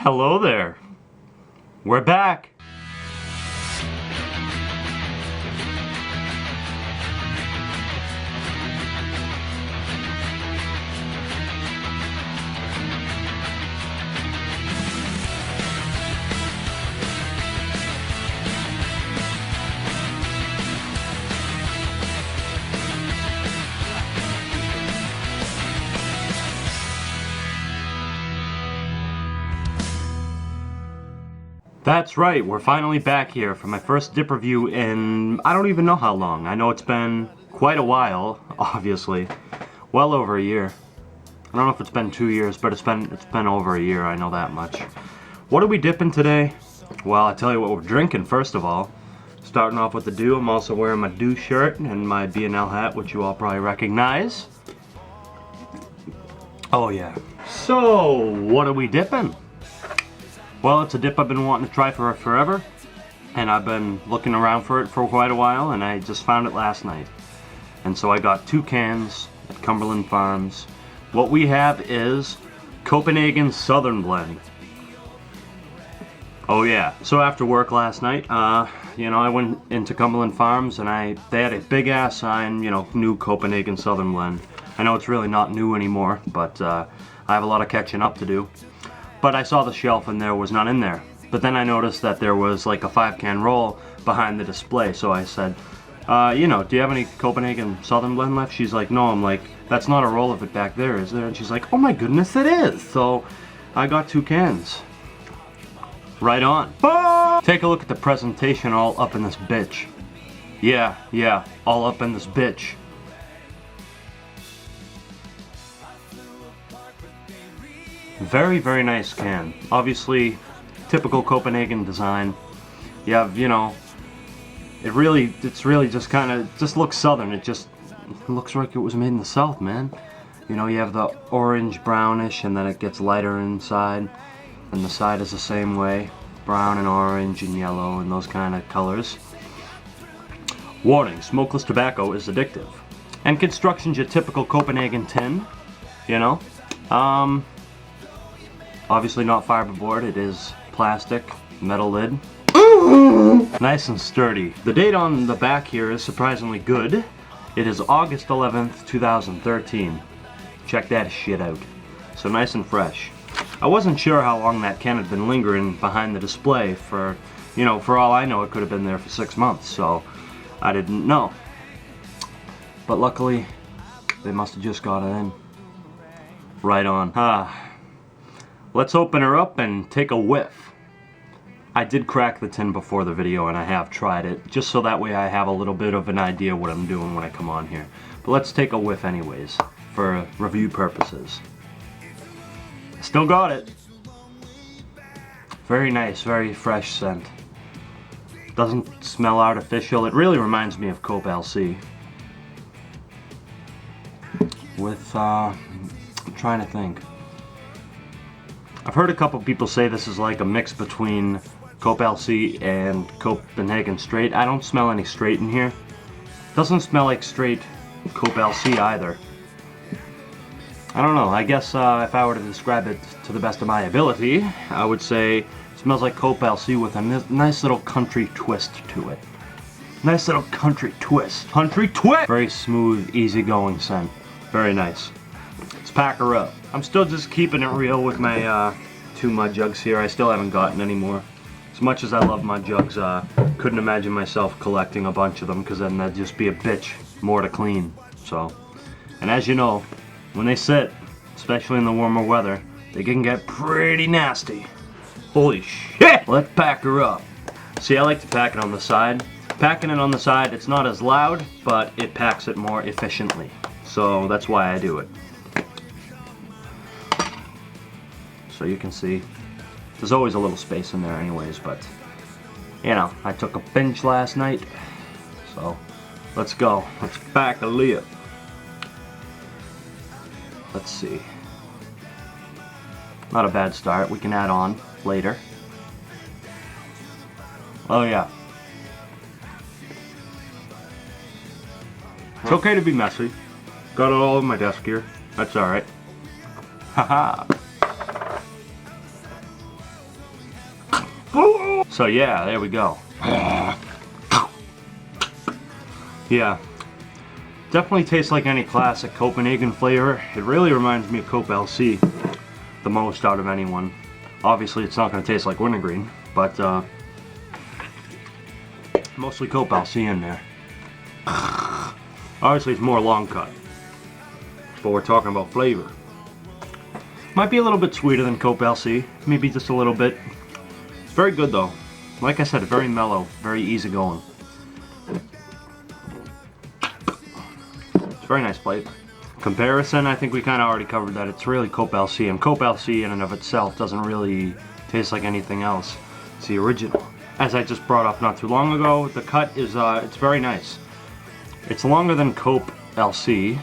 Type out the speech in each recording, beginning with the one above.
Hello there. We're back. That's right, we're finally back here for my first dip review in I don't even know how long. I know it's been quite a while, obviously. Well over a year. I don't know if it's been 2 years, but it's been over a year, I know that much. What are we dipping today? Well, I'll tell you what we're drinking first of all. Starting off with the Dew, I'm also wearing my Dew shirt and my B&L hat, which you all probably recognize. Oh yeah. So, what are we dipping? Well, it's a dip I've been wanting to try for forever, and I've been looking around for it for quite a while, and I just found it last night. And so I got 2 cans at Cumberland Farms. What we have is Copenhagen Southern Blend. Oh yeah, so after work last night, I went into Cumberland Farms and they had a big ass sign, new Copenhagen Southern Blend. I know it's really not new anymore, but I have a lot of catching up to do. But I saw the shelf and there was none in there. But then I noticed that there was like a 5-can roll behind the display. So I said, do you have any Copenhagen Southern Blend left? She's like, no. I'm like, that's not a roll of it back there, is there? And she's like, oh my goodness, it is. So I got 2 cans. Right on. Ah! Take a look at the presentation all up in this bitch. Yeah, all up in this bitch. Very, very nice can. Obviously, typical Copenhagen design. You have, it's really just kind of, just looks southern. It looks like it was made in the south, man. You have the orange, brownish, and then it gets lighter inside. And the side is the same way. Brown and orange and yellow and those kind of colors. Warning, smokeless tobacco is addictive. And construction's your typical Copenhagen tin, Obviously not fiberboard, it is plastic, metal lid. Nice and sturdy. The date on the back here is surprisingly good. It is August 11th, 2013. Check that shit out. So nice and fresh. I wasn't sure how long that can had been lingering behind the display for all I know it could have been there for 6 months, so I didn't know. But luckily, they must have just got it in. Right on. Let's open her up and take a whiff. I did crack the tin before the video and I have tried it, just so that way I have a little bit of an idea what I'm doing when I come on here. But let's take a whiff anyways, for review purposes. Still got it. Very nice, very fresh scent. Doesn't smell artificial. It really reminds me of Cope LC. With, I'm trying to think. I've heard a couple people say this is like a mix between Cope LC and Copenhagen Straight. I don't smell any straight in here. Doesn't smell like straight Cope LC either. I don't know, I guess if I were to describe it to the best of my ability, I would say it smells like Cope LC with a nice little country twist to it. Nice little country twist. Country twist! Very smooth, easygoing scent. Very nice. Let's pack her up. I'm still just keeping it real with my 2 mud jugs here. I still haven't gotten any more. As much as I love mud jugs, couldn't imagine myself collecting a bunch of them because then that'd just be a bitch more to clean. So, and as you know, when they sit, especially in the warmer weather, they can get pretty nasty. Holy shit! Let's pack her up. See, I like to pack it on the side. Packing it on the side, it's not as loud, but it packs it more efficiently. So that's why I do it. So you can see, there's always a little space in there anyways, but, I took a binge last night, so let's go. Let's pack a lip. Let's see. Not a bad start. We can add on later. Oh yeah. It's okay to be messy. Got it all over my desk here. That's alright. Haha. So yeah, there we go. Yeah, definitely tastes like any classic Copenhagen flavor. It really reminds me of Cope LC the most out of anyone. Obviously it's not going to taste like wintergreen, but mostly Cope LC in there. Obviously it's more long cut, but we're talking about flavor. Might be a little bit sweeter than Cope LC, maybe just a little bit. It's very good though. Like I said, very mellow, very easygoing. It's very nice flavor. Comparison, I think we kind of already covered that. It's really Cope LC, and Cope LC in and of itself doesn't really taste like anything else. It's the original. As I just brought up not too long ago, the cut is, it's very nice. It's longer than Cope LC,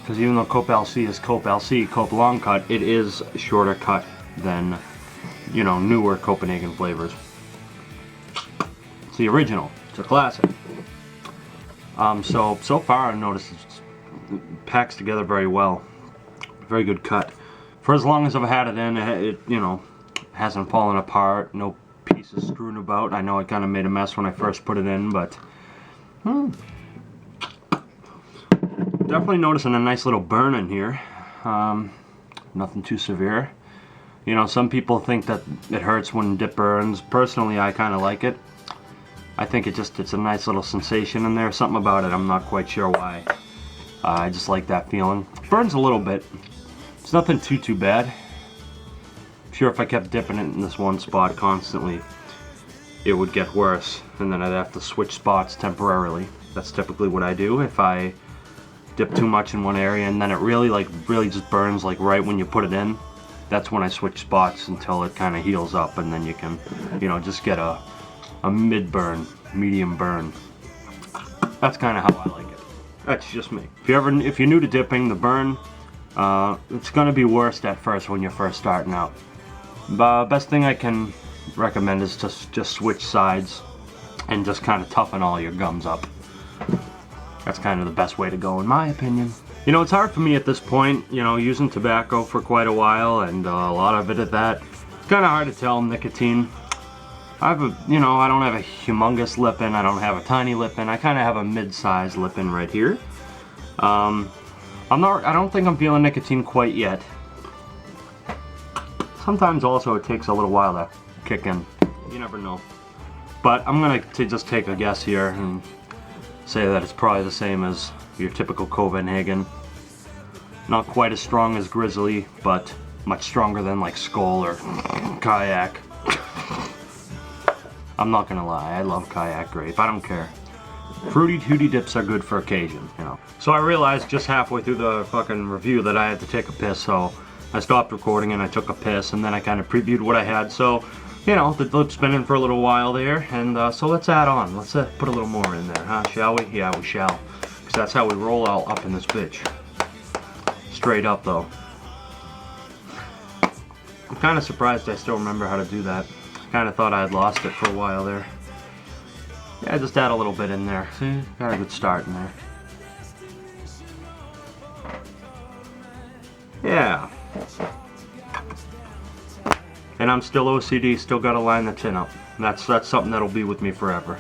because even though Cope LC is Cope LC, Cope long cut, it is shorter cut than, you know, newer Copenhagen flavors. It's the original. It's a classic. So far I've noticed it packs together very well. Very good cut. For as long as I've had it in, it you know, hasn't fallen apart. No pieces strewn about. I know I kind of made a mess when I first put it in, but definitely noticing a nice little burn in here. Nothing too severe. You know, some people think that it hurts when dip burns. Personally, I kind of like it. I think it's a nice little sensation in there. Something about it, I'm not quite sure why. I just like that feeling. Burns a little bit. It's nothing too bad. I'm sure if I kept dipping it in this one spot constantly, it would get worse, and then I'd have to switch spots temporarily. That's typically what I do if I dip too much in one area, and then it really just burns like right when you put it in. That's when I switch spots until it kind of heals up, and then you can, you know, just get a mid-burn, medium burn. That's kind of how I like it. That's just me. If you're new to dipping, the burn, it's gonna be worst at first when you're first starting out. Best thing I can recommend is just switch sides and just kind of toughen all your gums up. That's kind of the best way to go in my opinion. You know, it's hard for me at this point, you know, using tobacco for quite a while, and a lot of it at that. It's kind of hard to tell nicotine. I don't have a humongous lip in, I don't have a tiny lip in, I kind of have a mid-sized lip in right here. I don't think I'm feeling nicotine quite yet. Sometimes also it takes a little while to kick in, you never know. But I'm going to just take a guess here and say that it's probably the same as your typical Copenhagen. Not quite as strong as Grizzly, but much stronger than like Skull or Kayak. I'm not gonna lie, I love Kayak grape, I don't care. Fruity Tooty dips are good for occasion, you know. So I realized just halfway through the fucking review that I had to take a piss, so I stopped recording and I took a piss, and then I kind of previewed what I had. So, you know, the lip's been in for a little while there, and so let's add on. Let's put a little more in there, huh? Shall we? Yeah, we shall. Because that's how we roll all up in this bitch. Straight up, though. I'm kind of surprised I still remember how to do that. Kind of thought I had lost it for a while there. Yeah, just add a little bit in there. See, got a good start in there. Yeah. And I'm still OCD, still gotta line the tin up. That's something that'll be with me forever.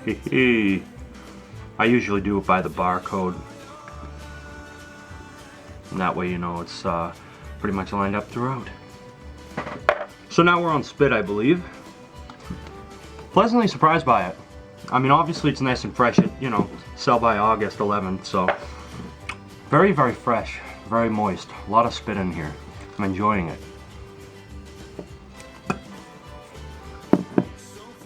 I usually do it by the barcode. And that way you know it's pretty much lined up throughout. So now we're on spit, I believe. Pleasantly surprised by it. I mean, obviously it's nice and fresh. It, you know, sell by August 11th, so very, very fresh, very moist. A lot of spit in here. I'm enjoying it.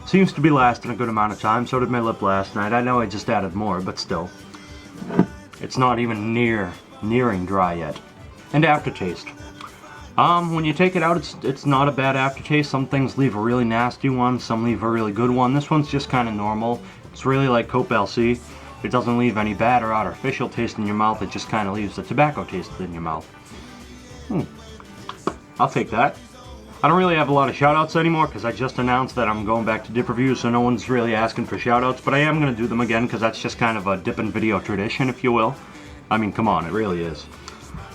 Seems to be lasting a good amount of time. So did my lip last night. I know I just added more, but still, it's not even nearing dry yet. And aftertaste. When you take it out, it's not a bad aftertaste. Some things leave a really nasty one, some leave a really good one. This one's just kind of normal. It's really like Cope LC. It doesn't leave any bad or artificial taste in your mouth. It just kind of leaves the tobacco taste in your mouth. I'll take that. I don't really have a lot of shout-outs anymore because I just announced that I'm going back to dip reviews, so no one's really asking for shout-outs, but I am going to do them again because that's just kind of a dipping video tradition, if you will. I mean, come on, it really is.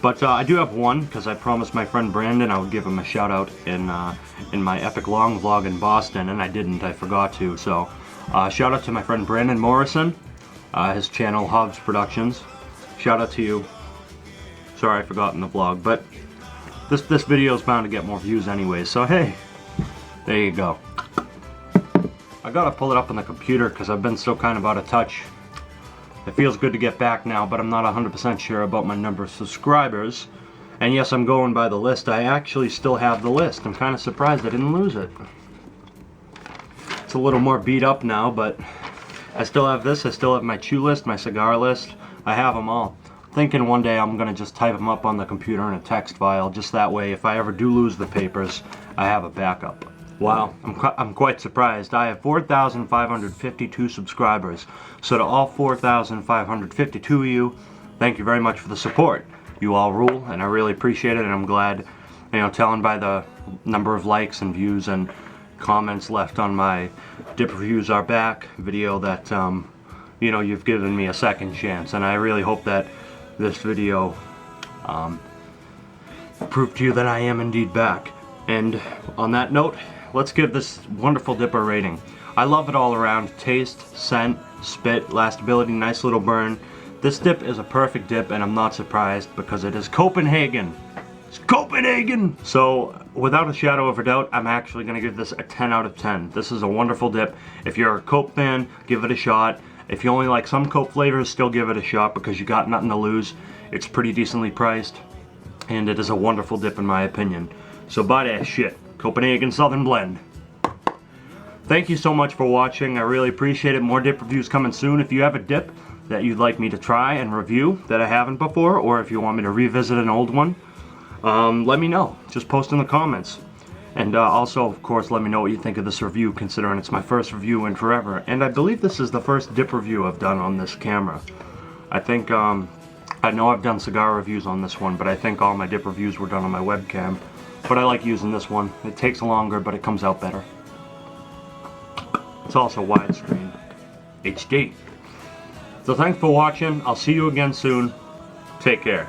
But I do have one, because I promised my friend Brandon I would give him a shout out in my epic long vlog in Boston, and I didn't. I forgot to. So shout out to my friend Brandon Morrison, his channel Hobbs Productions. Shout out to you. Sorry I forgot in the vlog, but this video is bound to get more views anyway, so hey, there you go. I gotta pull it up on the computer because I've been so kind of out of touch. It feels good to get back now, but I'm not 100% sure about my number of subscribers. And yes, I'm going by the list. I actually still have the list. I'm kind of surprised I didn't lose it. It's a little more beat up now, but I still have this. I still have my chew list, my cigar list. I have them all. Thinking one day I'm gonna just type them up on the computer in a text file, just that way if I ever do lose the papers, I have a backup. Wow, I'm quite surprised. I have 4,552 subscribers. So to all 4,552 of you, thank you very much for the support. You all rule, and I really appreciate it, and I'm glad, you know, telling by the number of likes and views and comments left on my Dip Reviews Are Back video that, you know, you've given me a second chance, and I really hope that this video proved to you that I am indeed back. And on that note, let's give this wonderful dip a rating. I love it all around. Taste, scent, spit, lastability, nice little burn. This dip is a perfect dip, and I'm not surprised because it is Copenhagen. It's Copenhagen! So, without a shadow of a doubt, I'm actually going to give this a 10 out of 10. This is a wonderful dip. If you're a Cope fan, give it a shot. If you only like some Cope flavors, still give it a shot because you got nothing to lose. It's pretty decently priced, and it is a wonderful dip in my opinion. So buy that shit. Copenhagen Southern Blend. Thank you so much for watching. I really appreciate it. More dip reviews coming soon. If you have a dip that you'd like me to try and review that I haven't before, or if you want me to revisit an old one, let me know. Just post in the comments. And also, of course, let me know what you think of this review, considering it's my first review in forever. And I believe this is the first dip review I've done on this camera. I think, I know I've done cigar reviews on this one, but I think all my dip reviews were done on my webcam. But I like using this one. It takes longer, but it comes out better. It's also widescreen. HD. So thanks for watching. I'll see you again soon. Take care.